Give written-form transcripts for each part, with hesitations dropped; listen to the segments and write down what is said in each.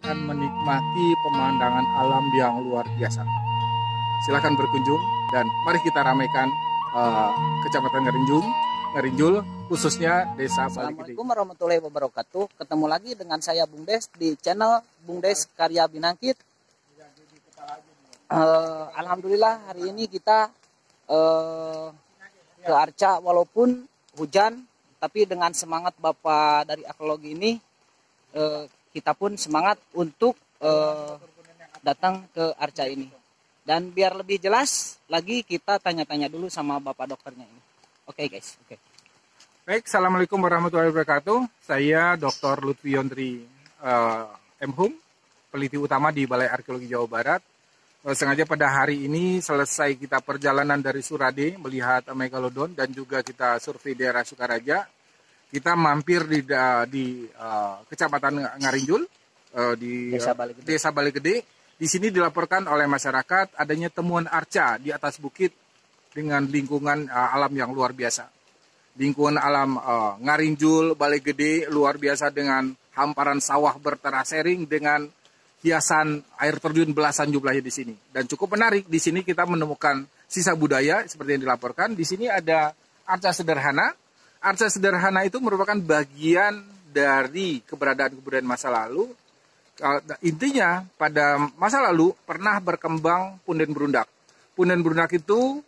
akan menikmati pemandangan alam yang luar biasa. Silahkan berkunjung dan mari kita ramaikan Kecamatan Ngerinjul, khususnya Desa Bali Gede. Assalamualaikum warahmatullahi wabarakatuh. Ketemu lagi dengan saya Bung Des di channel Bung Des Karya Binangkit. Alhamdulillah hari ini kita ke Arca walaupun hujan, tapi dengan semangat Bapak dari arkeologi ini kita pun semangat untuk datang ke Arca ini. Dan biar lebih jelas lagi kita tanya-tanya dulu sama Bapak dokternya ini. Oke guys, oke. Baik, Assalamualaikum warahmatullahi wabarakatuh. Saya Dr. Lutfi Yondri M. Hum, peneliti utama di Balai Arkeologi Jawa Barat. Sengaja pada hari ini selesai kita perjalanan dari Surade melihat Megalodon dan juga kita survei daerah Sukaraja. Kita mampir di Kecamatan Ngarinjul, di Desa Bali Gede. Di sini dilaporkan oleh masyarakat adanya temuan arca di atas bukit dengan lingkungan alam yang luar biasa. Lingkungan alam Ngarinjul, Bali Gede luar biasa dengan hamparan sawah berterasering dengan hiasan air terjun belasan jumlahnya di sini. Dan cukup menarik, di sini kita menemukan sisa budaya seperti yang dilaporkan. Di sini ada arca sederhana. Arca sederhana itu merupakan bagian dari keberadaan masa lalu. Intinya pada masa lalu pernah berkembang punden berundak. Punden berundak itu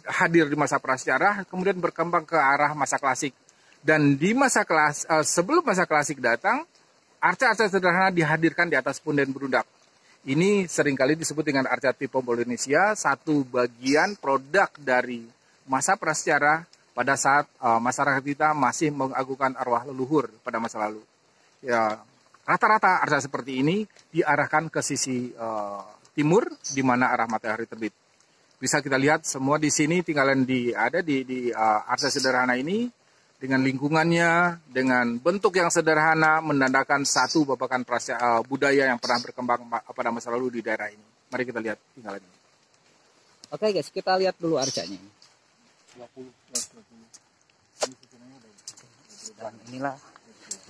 hadir di masa prasejarah, kemudian berkembang ke arah masa klasik. Dan di sebelum masa klasik datang, arca-arca sederhana dihadirkan di atas punden berundak. Ini seringkali disebut dengan arca tipe Polynesia, satu bagian produk dari masa prasejarah pada saat masyarakat kita masih mengagungkan arwah leluhur pada masa lalu. Ya, rata-rata arca seperti ini diarahkan ke sisi timur, di mana arah matahari terbit. Bisa kita lihat semua di sini tinggalan ada di arca sederhana ini dengan lingkungannya, dengan bentuk yang sederhana menandakan satu babakan budaya yang pernah berkembang pada masa lalu di daerah ini. Mari kita lihat tinggalan ini. Oke guys, kita lihat dulu arcanya. 20. Dan inilah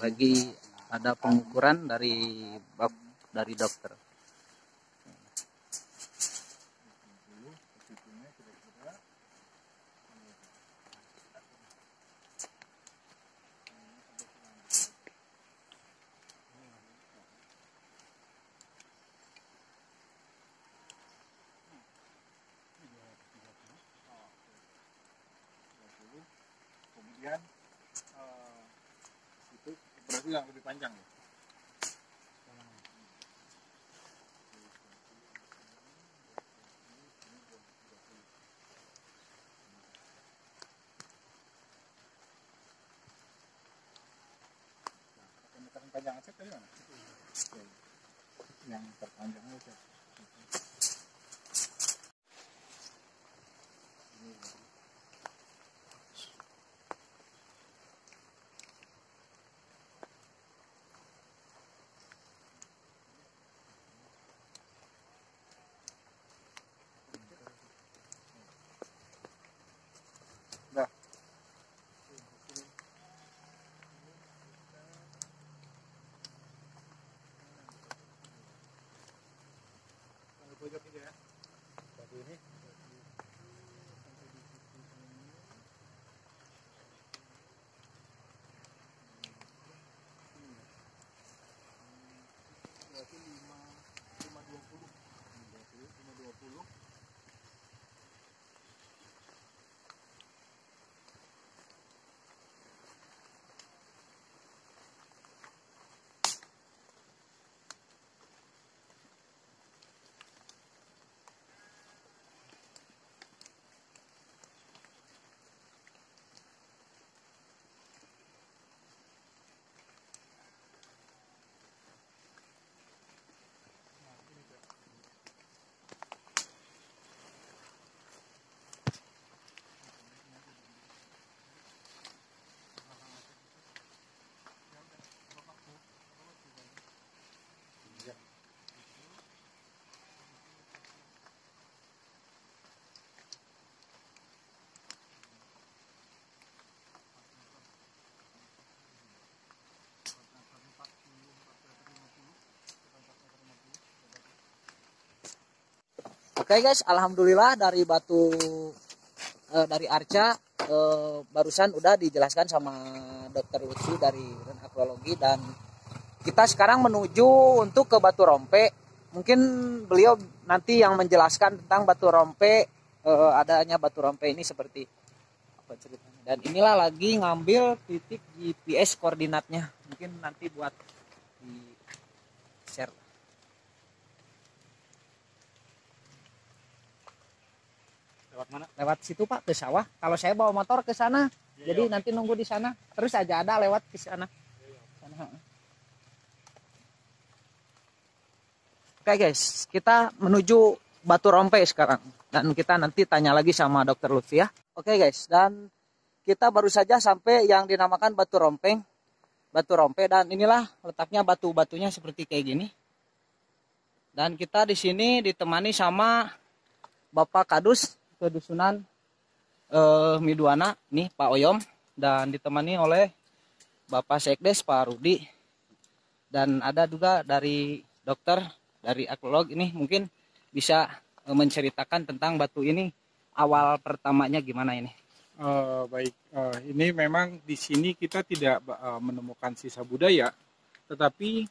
lagi ada pengukuran dari dokter. Kemudian itu berarti yang lebih panjang ya. Panjang aja tadi mana? Yang terpanjang aja. Oke guys, alhamdulillah dari batu dari arca barusan udah dijelaskan sama Dokter Lutfi dari Akwariologi, dan kita sekarang menuju untuk ke Batu Rompe. Mungkin beliau nanti yang menjelaskan tentang Batu Rompe, adanya Batu Rompe ini seperti apa ceritanya. Dan inilah lagi ngambil titik GPS koordinatnya. Mungkin nanti buat di share. Lewat mana? Lewat situ Pak, ke sawah. Kalau saya bawa motor ke sana, jadi nanti nunggu di sana. Terus aja ada lewat ke sana. Oke guys, kita menuju Batu Rompe sekarang. Dan kita nanti tanya lagi sama Dokter Lutfi ya. Oke guys, dan kita baru saja sampai yang dinamakan Batu Rompe. Batu Rompe, dan inilah letaknya batu-batunya seperti kayak gini. Dan kita di sini ditemani sama Bapak Kadus Kedusunan Miduana, nih Pak Oyom, dan ditemani oleh Bapak Sekdes Pak Rudi. Dan ada juga dari dokter dari arkeolog ini, mungkin bisa menceritakan tentang batu ini awal pertamanya gimana ini. Baik, ini memang di sini kita tidak menemukan sisa budaya, tetapi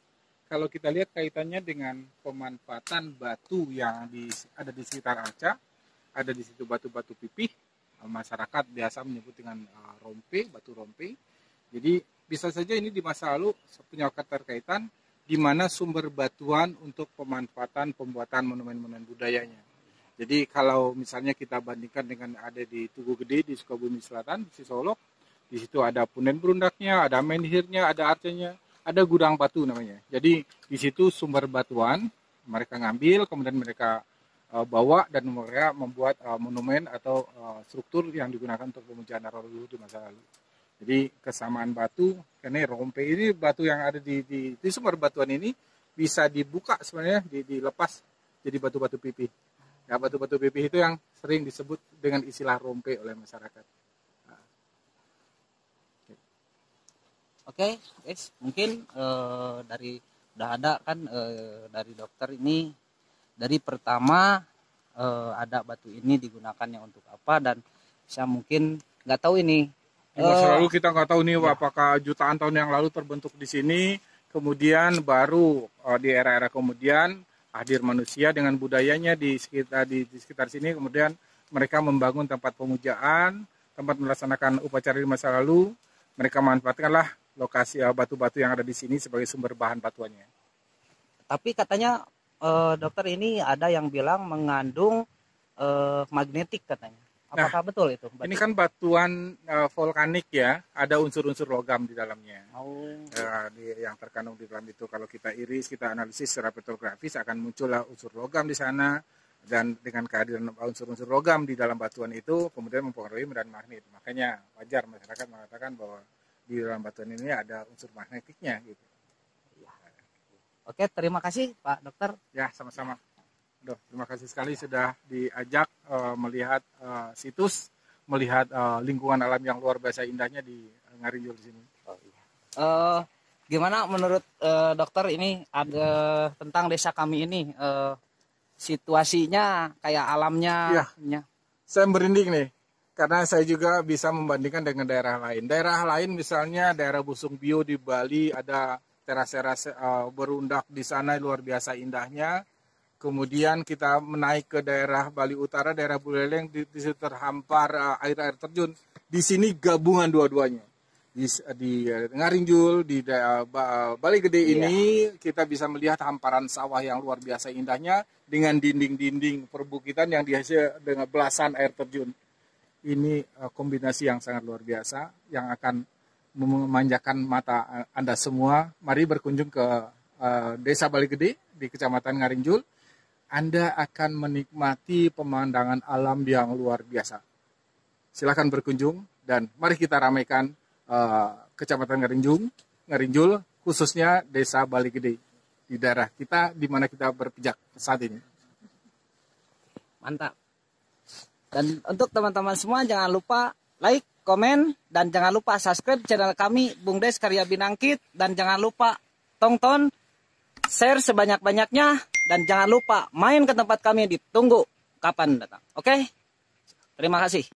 kalau kita lihat kaitannya dengan pemanfaatan batu yang ada di sekitar arca, ada di situ batu-batu pipih, masyarakat biasa menyebut dengan rompe, batu rompe. Jadi bisa saja ini di masa lalu punya keterkaitan di mana sumber batuan untuk pemanfaatan pembuatan monumen-monumen budayanya. Jadi kalau misalnya kita bandingkan dengan ada di Tugu Gede di Sukabumi Selatan, di Solok, di situ ada punden berundaknya, ada menhirnya, ada arcanya, ada gudang batu namanya. Jadi di situ sumber batuan mereka ngambil, kemudian mereka bawa dan mereka membuat monumen atau struktur yang digunakan untuk pemujaan para leluhur di masa lalu. Jadi kesamaan batu, karena rompe ini batu yang ada di sumber batuan ini bisa dibuka sebenarnya, dilepas jadi batu-batu pipih. Ya, batu-batu pipih itu yang sering disebut dengan istilah rompe oleh masyarakat. Oke, guys, mungkin dari udah ada kan dari dokter ini dari pertama ada batu ini digunakannya untuk apa, dan saya mungkin nggak tahu ini. Di masa lalu kita nggak tahu nih apakah jutaan tahun yang lalu terbentuk di sini, kemudian baru di era-era kemudian hadir manusia dengan budayanya di sekitar sini, kemudian mereka membangun tempat pemujaan, tempat melaksanakan upacara di masa lalu, mereka manfaatkanlah lokasi batu-batu yang ada di sini sebagai sumber bahan batuannya. Tapi katanya dokter ini ada yang bilang mengandung magnetik katanya. Apakah betul itu? Ini kan batuan vulkanik ya, ada unsur-unsur logam di dalamnya. Yang terkandung di dalam itu kalau kita iris, kita analisis secara petrografis akan muncullah unsur logam di sana, dan dengan kehadiran unsur-unsur logam di dalam batuan itu kemudian mempengaruhi medan magnet. Makanya wajar masyarakat mengatakan bahwa di dalam batuan ini ada unsur magnetiknya gitu. Oke, terima kasih Pak Dokter. Ya, sama-sama. Terima kasih sekali sudah diajak melihat situs, melihat lingkungan alam yang luar biasa indahnya di Ngarinjul di sini. Gimana menurut dokter ini ada tentang desa kami ini, situasinya kayak alamnya? Ya, saya merinding nih, karena saya juga bisa membandingkan dengan daerah lain. Daerah lain misalnya daerah Busung Bio di Bali, ada teras-teras berundak di sana luar biasa indahnya. Kemudian kita menaik ke daerah Bali Utara, daerah Buleleng, di situ terhampar air terjun. Di sini gabungan dua-duanya. Di Ngarinjul, di Bali Gede ini kita bisa melihat hamparan sawah yang luar biasa indahnya dengan dinding-dinding perbukitan yang dihasil dengan belasan air terjun. Ini kombinasi yang sangat luar biasa yang akan memanjakan mata Anda semua. Mari berkunjung ke Desa Bali Gede di Kecamatan Ngarinjul. Anda akan menikmati pemandangan alam yang luar biasa. Silakan berkunjung dan mari kita ramaikan Kecamatan Ngarinjul, khususnya Desa Bali Gede di daerah kita di mana kita berpijak saat ini. Mantap. Dan untuk teman-teman semua jangan lupa like, komen, dan jangan lupa subscribe channel kami Bung Des Karya Binangkit, dan jangan lupa tonton, share sebanyak-banyaknya, dan jangan lupa main ke tempat kami. Ditunggu. kapan datang. Oke? Terima kasih.